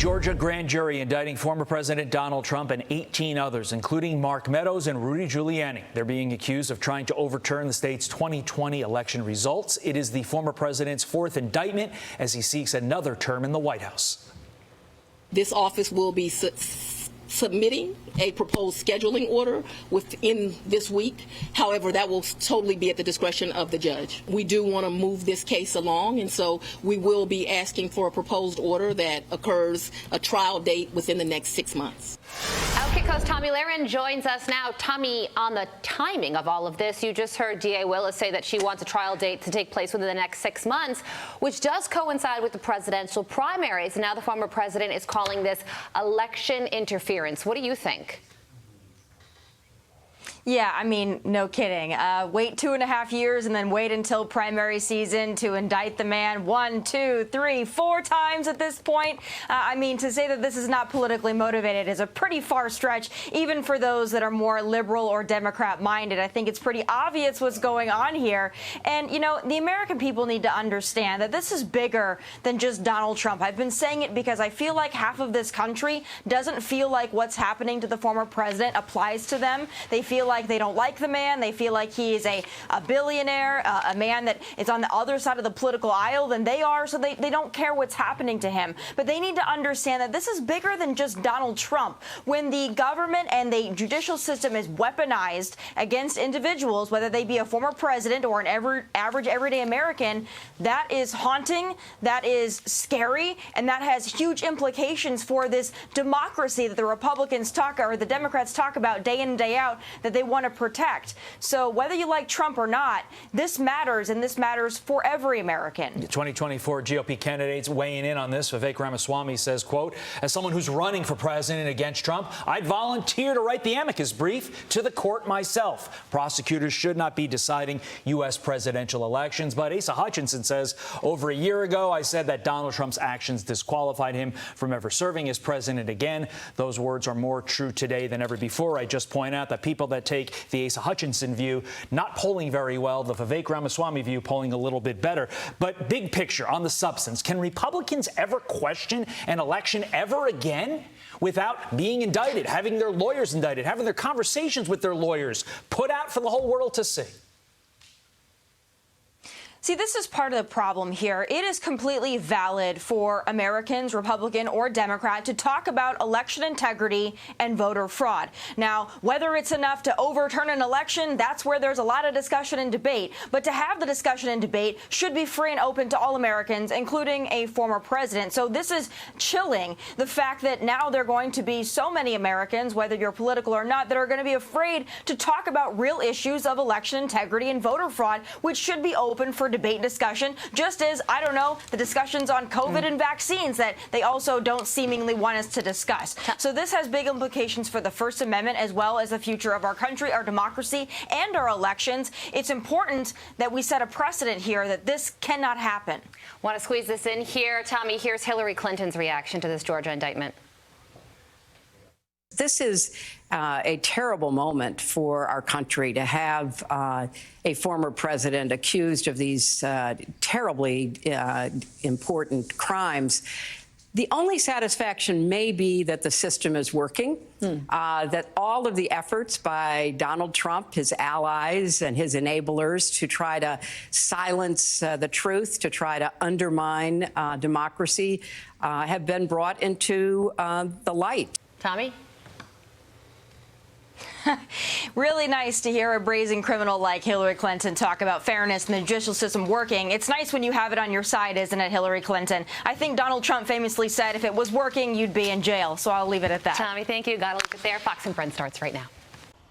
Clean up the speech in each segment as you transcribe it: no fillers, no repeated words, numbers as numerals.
Georgia grand jury indicting former President Donald Trump and 18 others, including Mark Meadows and Rudy Giuliani. They're being accused of trying to overturn the state's 2020 election results. It is the former president's fourth indictment as he seeks another term in the White House. This office will be submitting a proposed scheduling order within this week. However, that will totally be at the discretion of the judge. We do want to move this case along, and so we will be asking for a proposed order that occurs a trial date within the next 6 months. OutKick host Tomi Lahren joins us now. Tomi, on the timing of all of this, you just heard DA Willis say that she wants a trial date to take place within the next 6 months, which does coincide with the presidential primaries. And now the former president is calling this election interference. What do you think? Yeah, I mean, no kidding. Wait 2.5 years and then wait until primary season to indict the man 1, 2, 3, 4 times at this point. I mean, to say that this is not politically motivated is a pretty far stretch, even for those that are more liberal or Democrat minded. I think it's pretty obvious what's going on here. And, you know, the American people need to understand that this is bigger than just Donald Trump. I've been saying it because I feel like half of this country doesn't feel like what's happening to the former president applies to them. They feel like they don't like the man. They feel like he is a billionaire, a man that is on the other side of the political aisle than they are, so they don't care what's happening to him. But they need to understand that this is bigger than just Donald Trump. When the government and the judicial system is weaponized against individuals, whether they be a former president or an average everyday American, that is haunting, that is scary, and that has huge implications for this democracy that the Republicans talk, or the Democrats talk about day in and day out, that they want to protect. So whether you like Trump or not, this matters, and this matters for every American. The 2024 GOP candidates weighing in on this. Vivek Ramaswamy says, quote, as someone who's running for president against Trump, I'd volunteer to write the amicus brief to the court myself. Prosecutors should not be deciding U.S. presidential elections. But Asa Hutchinson says, over a year ago, I said that Donald Trump's actions disqualified him from ever serving as president again. Those words are more true today than ever before. I just point out that people that take the Asa Hutchinson view not polling very well, the Vivek Ramaswamy view polling a little bit better. But big picture on the substance, can Republicans ever question an election ever again without being indicted, having their lawyers indicted, having their conversations with their lawyers put out for the whole world to see? See, this is part of the problem here. It is completely valid for Americans, Republican or Democrat, to talk about election integrity and voter fraud. Now, whether it's enough to overturn an election, that's where there's a lot of discussion and debate. But to have the discussion and debate should be free and open to all Americans, including a former president. So this is chilling, the fact that now there are going to be so many Americans, whether you're political or not, that are going to be afraid to talk about real issues of election integrity and voter fraud, which should be open for debate and discussion, just as, I don't know, the discussions on COVID and vaccines that they also don't seemingly want us to discuss. So this has big implications for the First Amendment as well as the future of our country, our democracy, and our elections. It's important that we set a precedent here that this cannot happen. Want to squeeze this in here? Tomi, here's Hillary Clinton's reaction to this Georgia indictment. This is a terrible moment for our country to have a former president accused of these terribly important crimes. The only satisfaction may be that the system is working, that all of the efforts by Donald Trump, his allies, and his enablers to try to silence the truth, to try to undermine democracy, have been brought into the light. Tomi? Really nice to hear a brazen criminal like Hillary Clinton talk about fairness and the judicial system working. It's nice when you have it on your side, isn't it, Hillary Clinton? I think Donald Trump famously said if it was working, you'd be in jail. So I'll leave it at that. Tomi, thank you. Got to look at there. Fox and Friends starts right now.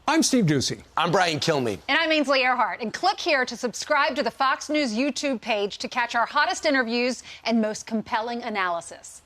I'm Steve Doocy. I'm Brian Kilmeade. And I'm Ainsley Earhart. And click here to subscribe to the Fox News YouTube page to catch our hottest interviews and most compelling analysis.